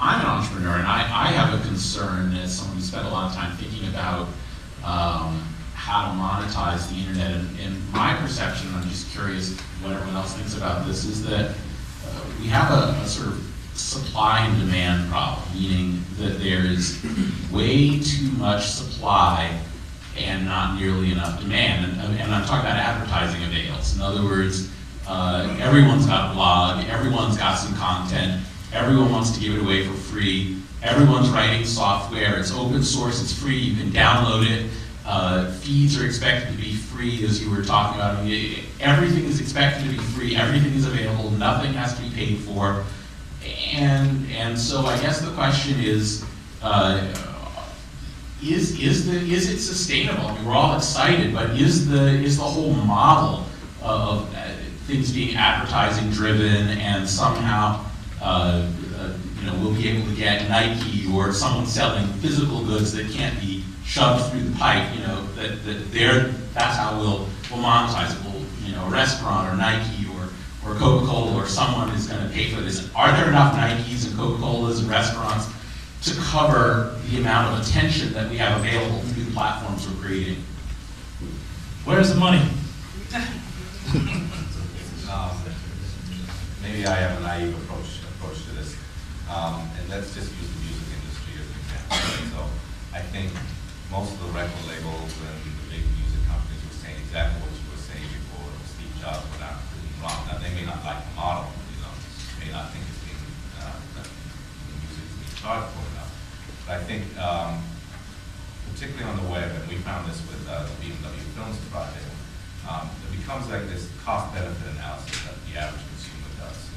I'm an entrepreneur, and I have a concern as someone who spent a lot of time thinking about how to monetize the internet. And my perception, and I'm just curious what everyone else thinks about this, is that we have a sort of supply and demand problem, meaning that there is way too much supply and not nearly enough demand. And I'm talking about advertising avails. In other words, everyone's got a blog, everyone's got some content, everyone wants to give it away for free, everyone's writing software, it's open source, it's free, you can download it, feeds are expected to be free, as you were talking about. I mean, everything is expected to be free, everything is available, nothing has to be paid for. And so I guess the question is it sustainable? I mean, we're all excited, but is the whole model of things being advertising driven and somehow we'll be able to get Nike or someone selling physical goods that can't be shoved through the pipe, that's how we'll monetize it. A restaurant or Nike or Coca-Cola or someone is going to pay for this. Are there enough Nikes and Coca-Colas and restaurants to cover the amount of attention that we have available through the platforms we're creating? Where's the money? Maybe I have a naive approach to this, and let's just use the music industry as an example. So I think most of the record labels and the big music companies were saying exactly what you were saying before Steve Jobs went out and wrong. Now they may not like the model, may not think it's being that the music is being charged for enough. But I think particularly on the web, and we found this with the BMW Films project, it becomes like this cost-benefit analysis that the average consumer does.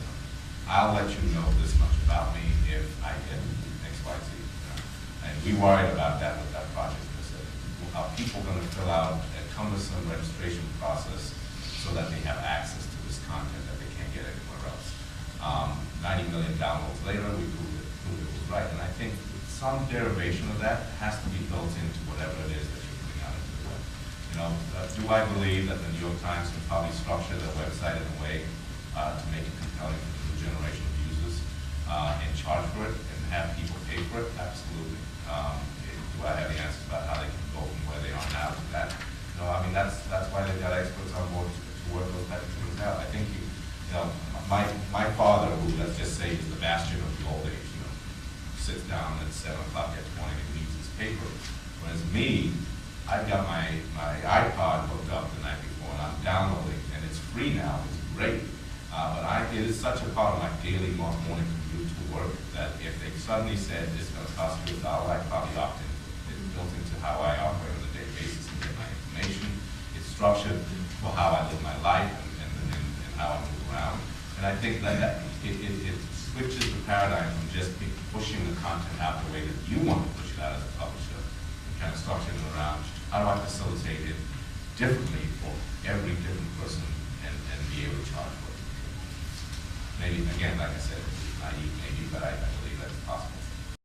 I'll let you know this much about me if I get X, Y, Z. And we worried about that with that project. Are people going to fill out a cumbersome registration process so that they have access to this content that they can't get anywhere else? 90 million downloads later, we proved it was right. And I think some derivation of that has to be built into whatever it is that you're putting out into the web. Do I believe that the New York Times can probably structure their website in a way to make it compelling for the new generation of users and charge for it and have people pay for it? Absolutely. Do I have the answers about how they can go from where they are now to that? That's why they've got experts on board to work those types of things out. I think my father, who let's just say is the bastion of the old age, sits down at 7 o'clock at morning and reads his paper. Whereas me, I've got my iPod hooked up the night before and I'm downloading, and it's free now, it's great. But it is such a part of my daily morning commute to work that if they suddenly said it's going to cost you $1, I'd probably opt in. It's built into how I operate on a daily basis and get my information. It's structured for how I live my life and how I move around. And I think that it switches the paradigm from just pushing the content out the way that you want to push it out as a publisher, and kind of structuring it around how do I facilitate it differently for